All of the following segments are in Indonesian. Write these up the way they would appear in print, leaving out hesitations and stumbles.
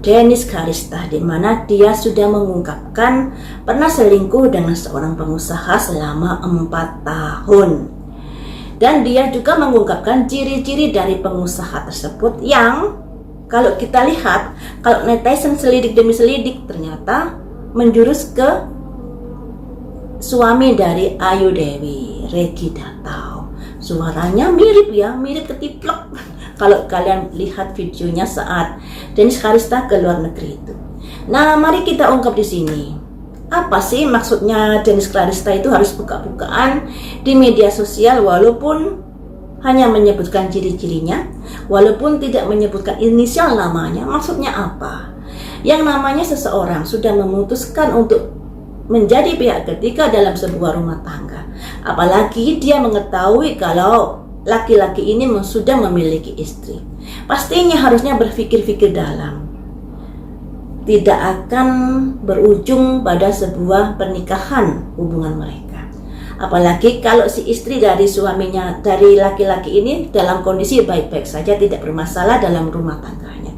Dennis Kharista, di mana dia sudah mengungkapkan pernah selingkuh dengan seorang pengusaha selama 4 tahun. Dan dia juga mengungkapkan ciri-ciri dari pengusaha tersebut yang kalau kita lihat, kalau netizen selidik demi selidik, ternyata menjurus ke suami dari Ayu Dewi, Regi Datau. Suaranya mirip ya, mirip ketiplok. Kalau kalian lihat videonya saat Dennis Kharista ke luar negeri itu. Nah, mari kita ungkap di sini. Apa sih maksudnya Dennis Kharista itu harus buka-bukaan di media sosial walaupun hanya menyebutkan ciri-cirinya, walaupun tidak menyebutkan inisial namanya? Maksudnya apa? Yang namanya seseorang sudah memutuskan untuk menjadi pihak ketiga dalam sebuah rumah tangga, apalagi dia mengetahui kalau laki-laki ini sudah memiliki istri, pastinya harusnya berpikir-pikir dalam. Tidak akan berujung pada sebuah pernikahan hubungan mereka. Apalagi kalau si istri dari suaminya, dari laki-laki ini dalam kondisi baik-baik saja, tidak bermasalah dalam rumah tangganya.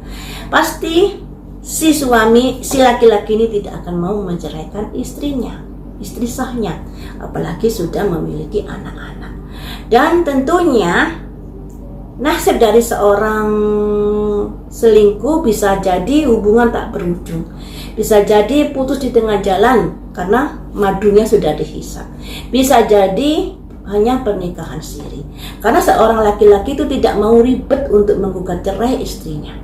Pasti si suami, si laki-laki ini tidak akan mau menceraikan istrinya, istri sahnya, apalagi sudah memiliki anak-anak. Dan tentunya nasib dari seorang selingkuh bisa jadi hubungan tak berujung, bisa jadi putus di tengah jalan karena madunya sudah dihisap, bisa jadi hanya pernikahan siri karena seorang laki-laki itu tidak mau ribet untuk menggugat cerai istrinya.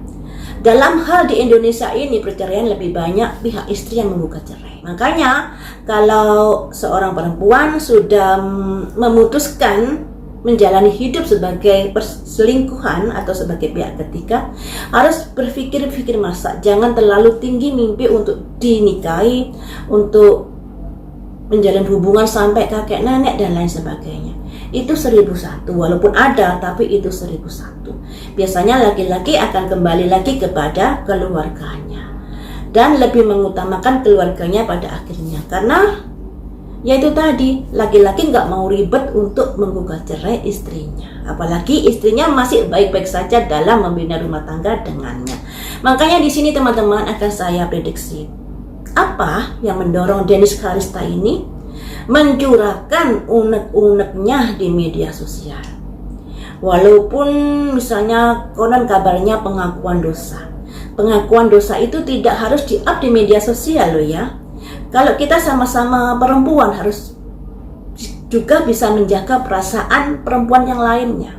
Dalam hal di Indonesia ini, perceraian lebih banyak pihak istri yang menggugat cerai. Makanya kalau seorang perempuan sudah memutuskan menjalani hidup sebagai perselingkuhan atau sebagai pihak ketiga, harus berpikir-pikir masa, jangan terlalu tinggi mimpi untuk dinikahi, untuk menjalin hubungan sampai kakek nenek dan lain sebagainya. Itu 1001, walaupun ada, tapi itu 1001. Biasanya laki-laki akan kembali lagi kepada keluarganya dan lebih mengutamakan keluarganya pada akhirnya, karena yaitu tadi, laki-laki nggak mau ribet untuk menggugat cerai istrinya, apalagi istrinya masih baik-baik saja dalam membina rumah tangga dengannya. Makanya di sini teman-teman akan saya prediksi apa yang mendorong Dennis Kharista ini mencurahkan unek-uneknya di media sosial. Walaupun misalnya konon kabarnya pengakuan dosa. Pengakuan dosa itu tidak harus di-up di media sosial loh ya. Kalau kita sama-sama perempuan harus juga bisa menjaga perasaan perempuan yang lainnya.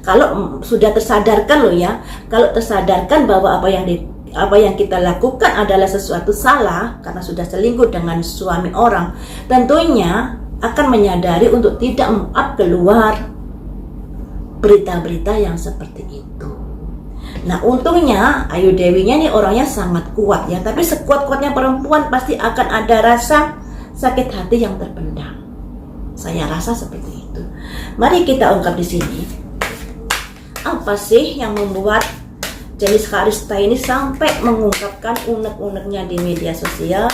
Kalau sudah tersadarkan loh ya, kalau tersadarkan bahwa apa yang kita lakukan adalah sesuatu salah karena sudah selingkuh dengan suami orang, tentunya akan menyadari untuk tidak up keluar berita-berita yang seperti itu. Nah, untungnya Ayu Dewinya nih orangnya sangat kuat ya, tapi sekuat-kuatnya perempuan pasti akan ada rasa sakit hati yang terpendam. Saya rasa seperti itu. Mari kita ungkap di sini. Apa sih yang membuat Dennis Kharista ini sampai mengungkapkan unek-uneknya di media sosial,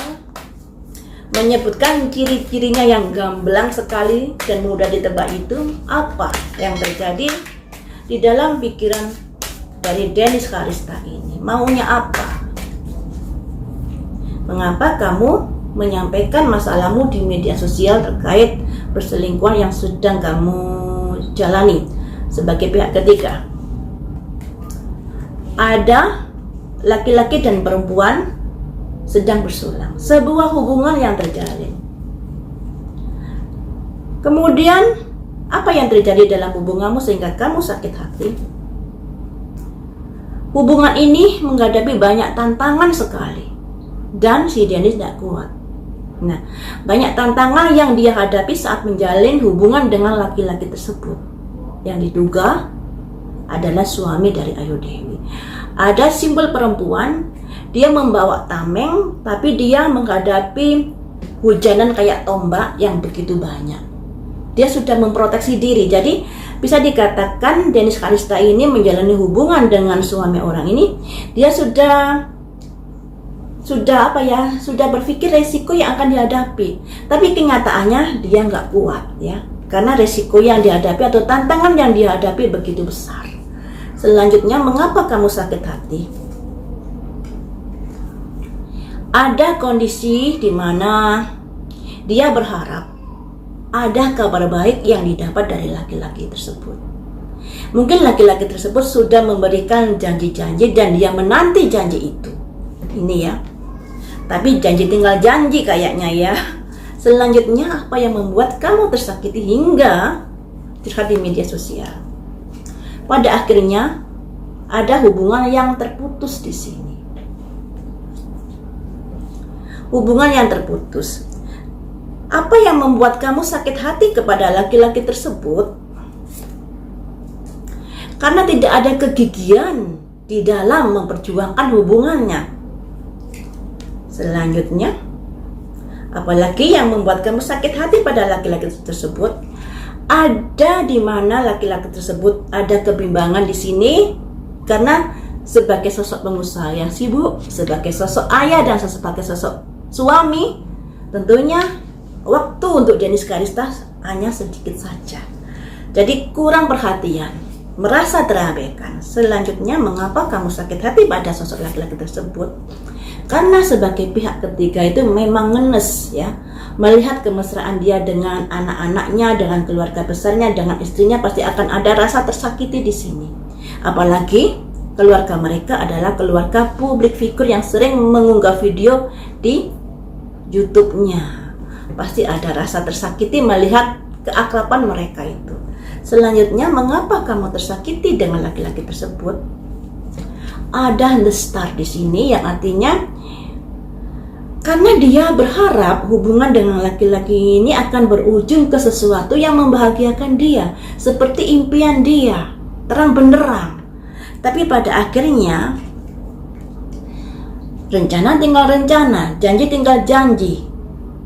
menyebutkan ciri-cirinya yang gamblang sekali dan mudah ditebak itu? Apa yang terjadi di dalam pikiran dari Dennis Kharista ini? Maunya apa? Mengapa kamu menyampaikan masalahmu di media sosial terkait perselingkuhan yang sedang kamu jalani sebagai pihak ketiga? Ada laki-laki dan perempuan sedang bersulang, sebuah hubungan yang terjalin. Kemudian apa yang terjadi dalam hubunganmu sehingga kamu sakit hati? Hubungan ini menghadapi banyak tantangan sekali dan si Dennis tidak kuat. Nah, banyak tantangan yang dia hadapi saat menjalin hubungan dengan laki-laki tersebut yang diduga adalah suami dari Ayu Dewi. Ada simbol perempuan, dia membawa tameng, tapi dia menghadapi hujanan kayak tombak yang begitu banyak. Dia sudah memproteksi diri. Jadi bisa dikatakan Dennis Kharista ini menjalani hubungan dengan suami orang ini, dia sudah berpikir resiko yang akan dihadapi. Tapi kenyataannya dia nggak kuat ya, karena resiko yang dihadapi atau tantangan yang dihadapi begitu besar. Selanjutnya, mengapa kamu sakit hati? Ada kondisi di mana dia berharap ada kabar baik yang didapat dari laki-laki tersebut. Mungkin laki-laki tersebut sudah memberikan janji-janji dan dia menanti janji itu. Ini ya. Tapi janji tinggal janji kayaknya ya. Selanjutnya apa yang membuat kamu tersakiti hingga curhat di media sosial? Pada akhirnya ada hubungan yang terputus di sini. Hubungan yang terputus. Apa yang membuat kamu sakit hati kepada laki-laki tersebut? Karena tidak ada kegigihan di dalam memperjuangkan hubungannya. Selanjutnya, apalagi yang membuat kamu sakit hati pada laki-laki tersebut? Ada di mana laki-laki tersebut ada kebimbangan di sini karena sebagai sosok pengusaha yang sibuk, sebagai sosok ayah dan sebagai sosok suami, tentunya waktu untuk Dennis Karista hanya sedikit saja. Jadi kurang perhatian, merasa terabaikan. Selanjutnya, mengapa kamu sakit hati pada sosok laki-laki tersebut? Karena sebagai pihak ketiga itu memang ngenes ya, melihat kemesraan dia dengan anak-anaknya, dengan keluarga besarnya, dengan istrinya, pasti akan ada rasa tersakiti di sini. Apalagi keluarga mereka adalah keluarga publik figur yang sering mengunggah video di YouTube-nya. Pasti ada rasa tersakiti melihat keakraban mereka itu. Selanjutnya, mengapa kamu tersakiti dengan laki-laki tersebut? Ada the star di sini yang artinya karena dia berharap hubungan dengan laki-laki ini akan berujung ke sesuatu yang membahagiakan dia, seperti impian dia, terang benderang. Tapi pada akhirnya rencana tinggal rencana, janji tinggal janji.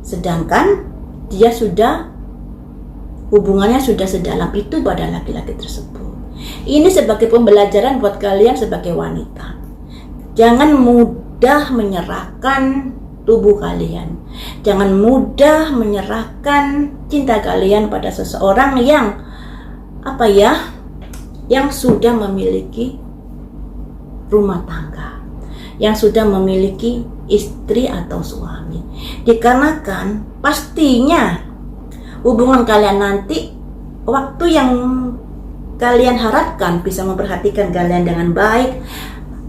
Sedangkan dia sudah hubungannya sudah sedalam itu pada laki-laki tersebut. Ini sebagai pembelajaran buat kalian sebagai wanita. Jangan mudah menyerahkan tubuh kalian. Jangan mudah menyerahkan cinta kalian pada seseorang yang yang sudah memiliki rumah tangga, yang sudah memiliki istri atau suami. Dikarenakan pastinya hubungan kalian nanti, waktu yang kalian harapkan bisa memperhatikan kalian dengan baik,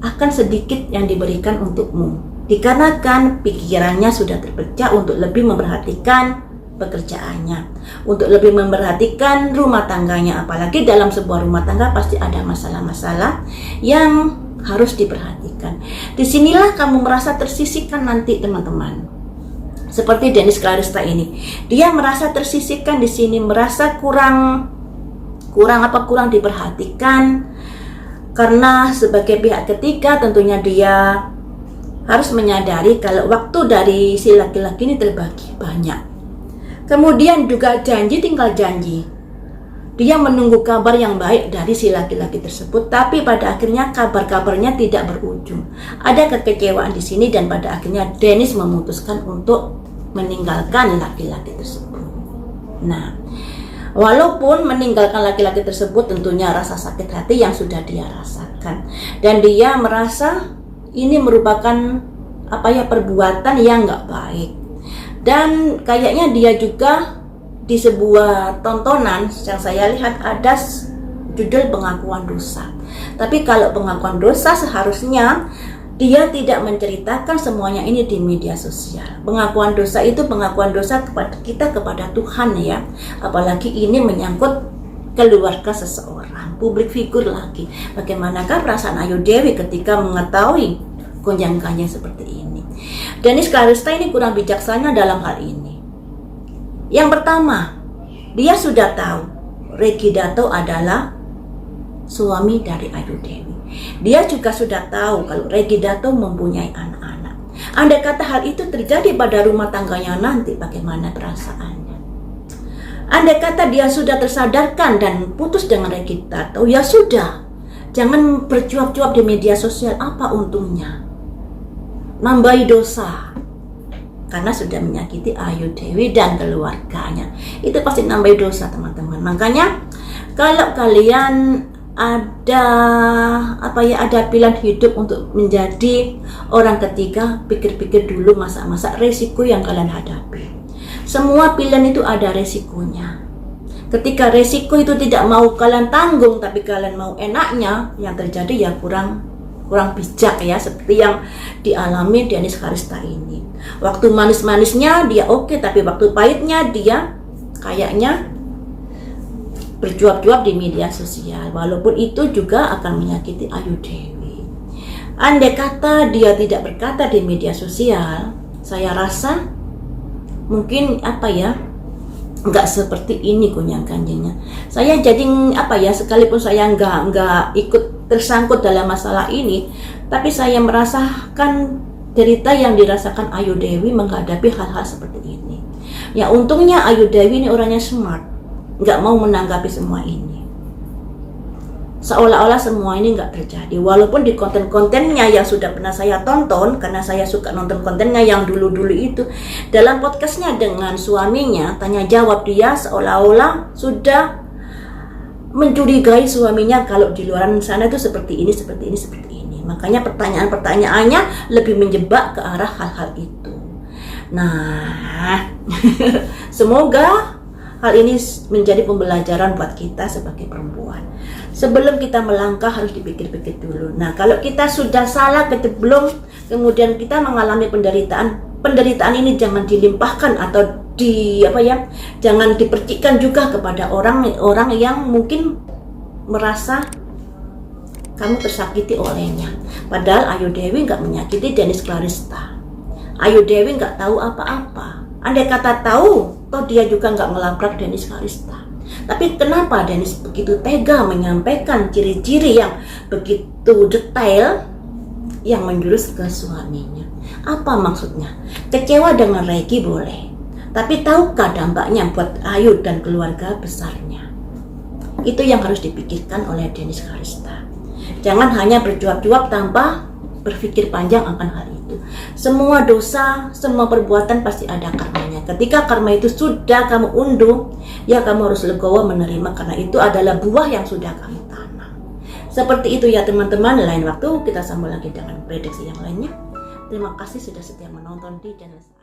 akan sedikit yang diberikan untukmu. Dikarenakan pikirannya sudah terpecah untuk lebih memperhatikan pekerjaannya, untuk lebih memperhatikan rumah tangganya. Apalagi dalam sebuah rumah tangga pasti ada masalah-masalah yang harus diperhatikan. Disinilah kamu merasa tersisihkan nanti, teman-teman. Seperti Dennis Karista ini, dia merasa tersisihkan di sini, merasa kurang diperhatikan, karena sebagai pihak ketiga tentunya dia harus menyadari kalau waktu dari si laki-laki ini terbagi banyak. Kemudian juga janji tinggal janji. Dia menunggu kabar yang baik dari si laki-laki tersebut, tapi pada akhirnya kabar-kabarnya tidak berujung. Ada kekecewaan di sini dan pada akhirnya Dennis memutuskan untuk meninggalkan laki-laki tersebut. Nah, walaupun meninggalkan laki-laki tersebut tentunya rasa sakit hati yang sudah dia rasakan, dan dia merasa ini merupakan perbuatan yang nggak baik. Dan kayaknya dia juga di sebuah tontonan yang saya lihat ada judul pengakuan dosa. Tapi kalau pengakuan dosa seharusnya dia tidak menceritakan semuanya ini di media sosial. Pengakuan dosa itu pengakuan dosa kepada kita, kepada Tuhan ya. Apalagi ini menyangkut keluarga seseorang, publik figur lagi. Bagaimanakah perasaan Ayu Dewi ketika mengetahui gonjang-ganjing seperti ini? Dennis Karista ini kurang bijaksana dalam hal ini. Yang pertama, dia sudah tahu Regi Dato adalah suami dari Ayu Dewi. Dia juga sudah tahu kalau Regi Dato mempunyai anak-anak. Andai kata hal itu terjadi pada rumah tangganya nanti, bagaimana perasaannya? Andai kata dia sudah tersadarkan dan putus dengan Regi Dato, ya sudah, jangan bercuap-cuap di media sosial, apa untungnya? Nambahi dosa, karena sudah menyakiti Ayu Dewi dan keluarganya. Itu pasti nambahi dosa, teman-teman. Makanya kalau kalian ada ada pilihan hidup untuk menjadi orang ketiga, pikir-pikir dulu masa-masa resiko yang kalian hadapi. Semua pilihan itu ada resikonya. Ketika resiko itu tidak mau kalian tanggung, tapi kalian mau enaknya, yang terjadi ya kurang bijak ya, seperti yang dialami Dennis Karista ini. Waktu manis-manisnya dia oke, tapi waktu pahitnya dia kayaknya berjuap-juap di media sosial, walaupun itu juga akan menyakiti Ayu Dewi. Andai kata dia tidak berkata di media sosial, saya rasa mungkin nggak seperti ini kunyang kanjengnya. Saya jadi sekalipun saya nggak ikut tersangkut dalam masalah ini, tapi saya merasakan derita yang dirasakan Ayu Dewi menghadapi hal-hal seperti ini. Ya untungnya Ayu Dewi ini orangnya smart, nggak mau menanggapi semua ini, seolah-olah semua ini nggak terjadi. Walaupun di konten-kontennya yang sudah pernah saya tonton, karena saya suka nonton kontennya yang dulu-dulu itu, dalam podcastnya dengan suaminya tanya jawab, dia seolah-olah sudah mencurigai suaminya kalau di luar sana itu seperti ini. Makanya pertanyaan-pertanyaannya lebih menjebak ke arah hal-hal itu. Nah, semoga hal ini menjadi pembelajaran buat kita sebagai perempuan. Sebelum kita melangkah harus dipikir-pikir dulu. Nah, kalau kita sudah salah keceblong, kemudian kita mengalami penderitaan ini jangan dilimpahkan atau jangan dipercikkan juga kepada orang yang mungkin merasa kamu tersakiti olehnya. Padahal Ayu Dewi nggak menyakiti Dennis Karista. Ayu Dewi nggak tahu apa-apa. Andai kata tahu, toh dia juga nggak melabrak Dennis Karista. Tapi kenapa Dennis begitu tega menyampaikan ciri-ciri yang begitu detail yang menjurus ke suaminya? Apa maksudnya? Kecewa dengan Regi boleh, tapi tahukah dampaknya buat Ayu dan keluarga besarnya? Itu yang harus dipikirkan oleh Dennis Karista. Jangan hanya berjuap-juap tanpa berpikir panjang akan hal itu. Semua dosa, semua perbuatan pasti ada karmanya. Ketika karma itu sudah kamu unduh, ya kamu harus legowo menerima, karena itu adalah buah yang sudah kamu tanam. Seperti itu ya teman-teman. Lain waktu kita sambung lagi dengan prediksi yang lainnya. Terima kasih sudah setia menonton di channel saya.